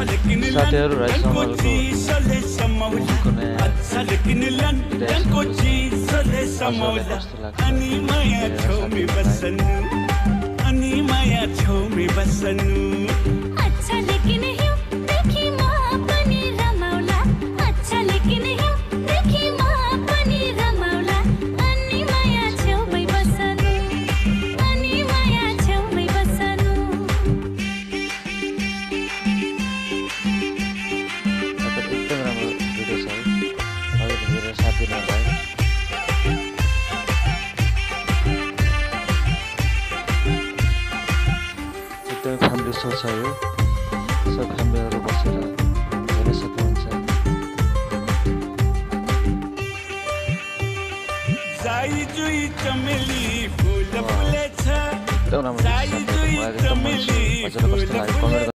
साथीहरु राज समालको कुनै अनि माया छौमी बसनु अनि माया छौमी बसनु अच्छा लेकिन हिउँ देखि म पनि रमाउला अच्छा लेकिन हिउँ देखि म पनि रमाउला अनि माया छेउमै बसनु अनि माया छेउमै बसनु एकदम राम्रो भिडियो छ है अगाडि हेरेर साथ दिनु भयो एकदमै फ्यामिली सो छ यो सब फ्यामिलीहरु बसेर हेर्न सक्नुहुन्छ जाई जुई चमेली फूल फुलेछ एकदम राम्रो जाई जुई चमेली कस्तो लाग्यो कमेन्ट